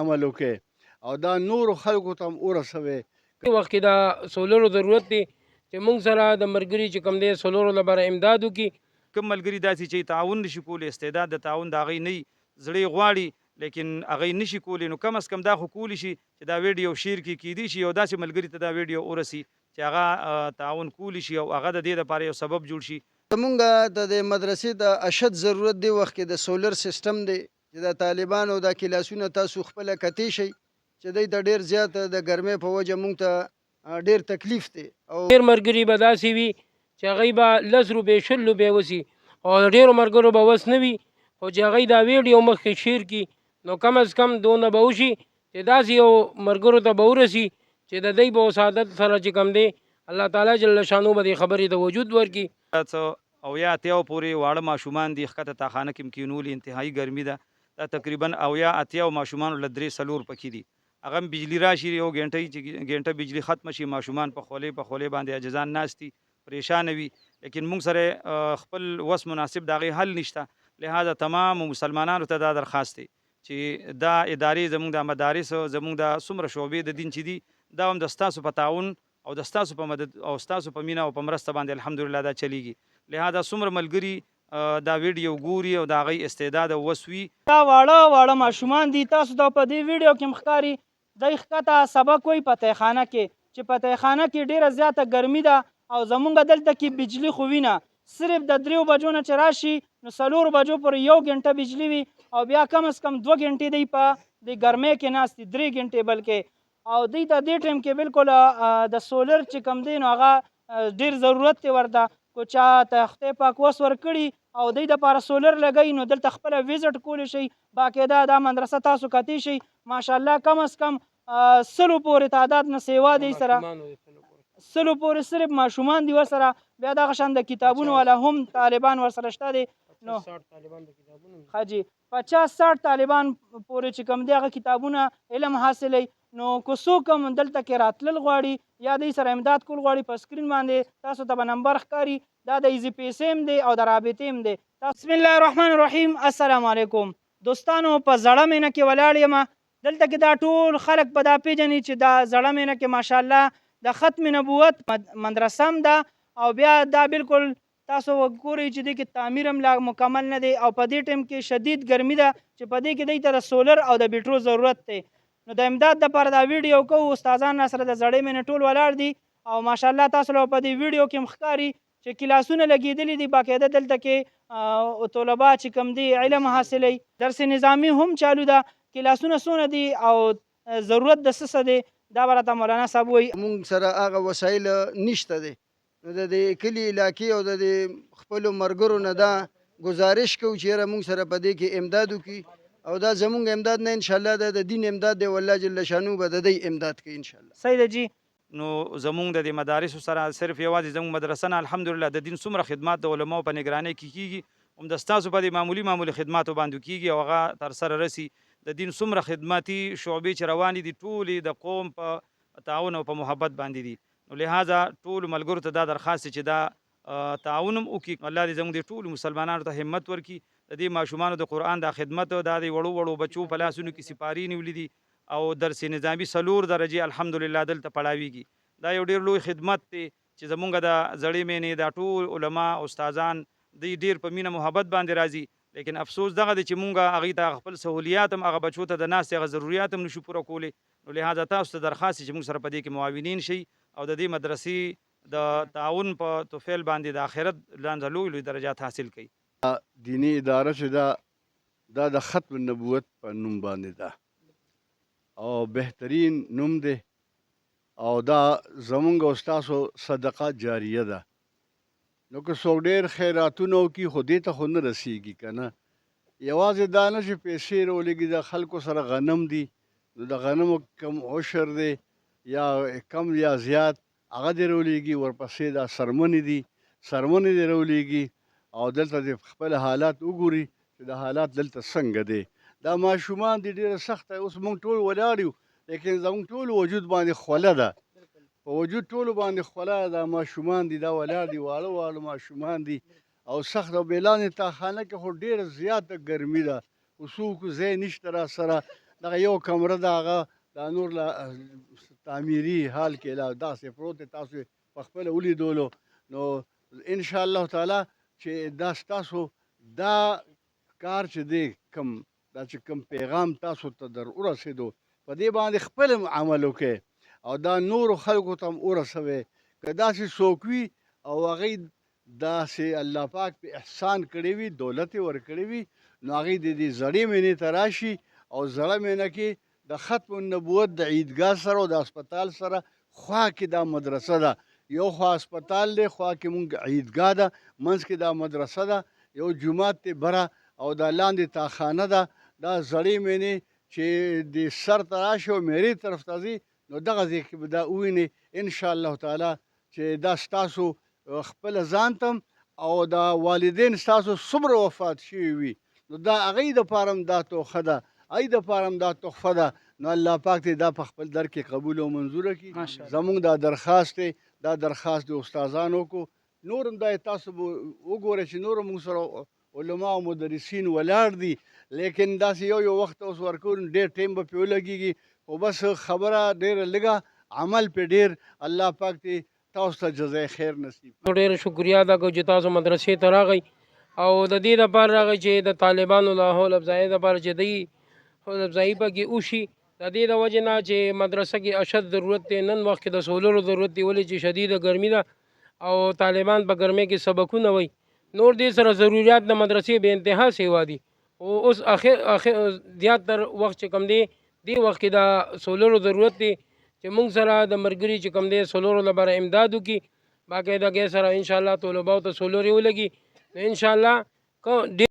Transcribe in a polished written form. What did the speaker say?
عمل وکړئ او دا نورو خلکو ته هم ورسوئ. وخت کې دا سولرو ضرورت دی چې موږ سره د ملګري چې کوم دی سولرو لپاره امداد وکړي. کوم ملګري داسې چې تعاون نشي کولی، استعداد د تعاون د هغې نه وي، زړه یې غواړي لیکن هغه نشي کولی، نو کم از کم دا خو کولی شي چې دا ویډیو شیر کړي. کیدی شي یو داسې ملګري ته دا ویډیو ورسي چې هغه تعاون کولی شي او هغه د دې لپاره یو سبب جوړ شي. زمونږ د مدرسې د اشد ضرورت دی وخت کې د سولر سیستم دی چې د طالبانو د کلاسونه تاسو خپله کتی شئ چې دوی ته ډېر زیات د ګرمۍ په وجه مونږ ته ډېر تکلیف دی. او ډېر ملګري به داسې وي چې هغوی به 10 روپۍ 20 روپۍ وسي او ډېرو ملګرو به وس نه وي، خو چې هغوی دا ویډیو مخکې شیر کړي نو کم از کم دونه به وشي چې داسې یو ملګرو ته به ورسي چې د دوی په سعادت سره چې کوم دی الله تعالی جل شانو به دې خبرې ته وجود ورکړي. او یا اتیاو پورې واړه ماشومان دي ښکته تاخانه کې کینولي، انتهایی ګرمي ده. دا تقریبا او یا اتیاو ماشومانو له 3-4 پکې دي. هغه بجلی راشي یو ګنټه بجلی ختم شي، ماشومان په خولې باندې عجزان ناستي پریشان وي، لیکن موږ سره خپل وس مناسب د هغې حل نشته. لہذا تمام مسلمانانو ته دا درخواست دی چې دا ادارې زموږ د مدارس زموږ د څومره شعبې د دین چې دي دا هم د ستاسو په تعاون او د ستاسو په مدد او ستاسو په مینه او په مرسته باندې الحمدلله دا چلیږي. لہذا څومره ملګري دا ویډیو ګوري او د هغې استعداد او وس وي. دا واړه ماشومان دي، تاسو ته په دې ویډیو کې ښکاري دی ښکته سبق وایي په تیخانه کې چې په تیخانه کې ډېره زیاته ګرمي ده او زمونږ دلته کې بجلي خو وي نه، صرف د 3 بجو نه چې راشي نو 4 بجو پورې 1 ګنټه بجلي وي او بیا کم از کم 2 ګنټې دی په د ګرمۍ کې ناست دي، 3 ګنټې بلکې. او دوی ته دې ټایم کې بالکل د سولر چې کوم دی نو هغه ډېر ضرورت دی ورته. کو چا ته خدای پاک وس ورکړي او دوی دپاره سولر لګوي نو دلته خپله ویزټ کولی شئ، باقاعده دا مدرسه تاسو کتی شئ. ماشاءالله کم از کم 100 پورې تعداد نه سیوا دی سره 100 پورې صرف ماشومان دي ورسره. بیا دغه شان د کتابونو والا هم طالبان ورسره شته دي، نو حاجي 50-60 طالبان پورې چې کوم دی هغه کتابونه علم حاصلوي. نو که څوک هم دلته کې راتلل غواړي یا دوی سره امداد کول غواړي په سکرین باندې تاسو ته به نمبر ښکاري، دا د ایزي پیسې هم دی او د رابطې هم دی. بسم الله الرحمن الرحیم. السلام علیکم دوستانو، په زړه مینه کې ولاړ یم. دلته کې دا ټول خلک به دا پیژني چې دا زړه مینه کې ماشاءالله د ختم نبوت مدرسه هم ده او بیا دا بالکل تاسو وګورئ چې دې کې تعمیر هم لا مکمل نه دی او په دې ټایم کې شدید ګرمي ده چې په دې کې دوی ته د سولر او د بیټرو ضرورت دی. نو د امداد دپاره دا ویډیو کوو، استادان سره د زړې مینې ټول ولاړ دي او ماشاءالله تاسو له په دې ویډیو کې هم ښکاري چې کلاسونه لګېدلي دي، باقاعده دلته کې طلبا چې کوم دي علم حاصلوي، درس نظامي هم چالو ده. کلاسونه څونه دي او ضرورت د څه دی دا به راته مولانا صاحب وایي. مونږ سره هغه وسایل نشته دی، نو د دې کلي علاقې او د دې خپلو ملګرو نه دا ګزارش کوو چې یاره مونږ سره په دې کې امداد وکړي او دا زمونږ امداد نه انشاءالله دا د دین امداد دی، والله جل شانو به د دوی امداد کوي انشاءالله. صحیح ده جی. نو زمونږ د دې مدارسو سره صرف یوازې زمونږ مدرسه نه الحمدلله د دین څومره خدمات د علماو په نگرانۍ کې کیږي هم د ستاسو په دې معمولي خدماتو باندې کیږي او هغه تر سره رسي. د دین څومره خدماتي شعبې چې روانې دي ټولې د قوم په تعاون او په محبت باندې دي. نو لہذا ټولو ملګرو ته دا درخواست چې دا تعاون هم وکړي. الله دې زموږ د ټولو مسلمانانو ته همت ورکړي. د دې ماشومانو د قرآن دا خدمت دا د وړو بچو په لاسونو کې سپارې نیولې دي او درس نظامي 4 درجې الحمدلله دلته پړاویږي. دا یو ډېر لوی خدمت دی چې زمونږ د زړې مینې دا ټول علما استادان دوی ډېر په مینه محبت باندې راځي. لیکن افسوس دغه دی چې مونږ هغې ته خپل سهولیات هم هغه بچو ته د ناستې هغه ضروریات هم نشو پوره کولی. نو لهذا تاسو ته درخواست چې مونږ سره په دې کې معاونین شئ او د دې مدرسې د تعاون په توفیل باندې د آخرت لاندې لوی درجات حاصل کړئ. دینی اداره چې دا د ختم نبوت په نوم باندې ده او بهترین نوم دی او دا زمونږ او ستاسو صدقه جاریه ده. نو که څوک ډېر خیراتونه وکړي خو دې ته خو نه رسېږي که نه. یوازې دا نه چې پیسې راولېږي، د خلکو سره غنم دي نو د غنمو کم عشر دی یا کم یا زیات هغه دې راولېږي، ورپسې دا څرمنې دي دې راولېږي او دلته دې خپل حالات وګوري چې د حالات دلته څنګه دی. دا ماشومان دي ډېره سخته، اوس موږ ټول ولاړ یو لیکن زموږ ټول وجود باندې خوله ده، په وجود ټولو باندې خوله دا ماشومان دي، دا ولاړ دي، واړه ماشومان دي او سخت او بېلانې تاخانه کې خو ډېره زیاته ګرمي ده، څوک ځای نشته را سره دغه یو کمره ده هغه دا نور لا تعمیري حال کې لا داسې پروت دی تاسو په خپله ولیدولو نو ان شاء الله تعالی چې دا ستاسو دا کار چې دی دا چې کوم پیغام تاسو ته در ورسېدو په دې باندې خپل عمل وکړئ او دا نورو خلکو ته هم ورسوئ که داسې څوک وي او هغوی داسې الله پاک په احسان کړی وي دولت یې ورکړی وي نو هغوی د دې زړې مینې ته راشي او زړه مینه کې د ختم النبوت د عیدګاه سره او د هسپتال سره خوا کې دا مدرسه ده یو خوا هسپتال دی خوا کې مونږ عیدګاه ده منځ کې دا مدرسه ده یو جومات دی بره او دا لاندې تاخانه ده دا زړې مینې چې د سر ته راشي او میرې طرف ته ځي نو دغه ځای کې به دا ووینئ انشاءالله تعالی چې دا ستاسو خپله ځان ته او دا والدین ستاسو څومره وفات شوي وي نو دا هغوی دپاره هم دا توښه ده هغوی دپاره هم دا تحفه ده نو الله پاک دې دا په خپل در کې قبول او منظوره کړي زموږ دا درخواست دی دا درخواست د استادانو کو نور هم دا تاسو به وګورئ چې نور موږ سره علما او مدرسین ولاړ دي لیکن داسې یو وخت اوس ورکوو ډېر ټایم به پرې ولګېږي خو بس خبره ډېره لږه عمل پې ډېر الله پاک دې تاسو ته جزای خیر نصیب ډېر شکریا ادا کوو چې تاسو مدرسې ته راغئ او د دې دپاره راغئ چې د طالبانو د حوصله افزایۍ دپاره چې دوی حوصله افزایي پکې وشي د دې د وجې نه چې مدرسه کې اشد ضرورت دی نن وخت کې د سولرو ضرورت دی ولې چې شدیده ګرمي ده او طالبان په ګرمۍ کې سبقونه وایي نور دې سره ضروریات د مدرسې بې انتها سیوا دي او اوس اخر زیاتر وخت چې کم دی دې وخت کې د سولرو ضرورت دی چې موږ سره د ملګري چې کم دی سولرو لپاره امداد وکړي باقاعدګۍ سره انشاءالله طلباو ته سولرې ولګي نو انشاءالله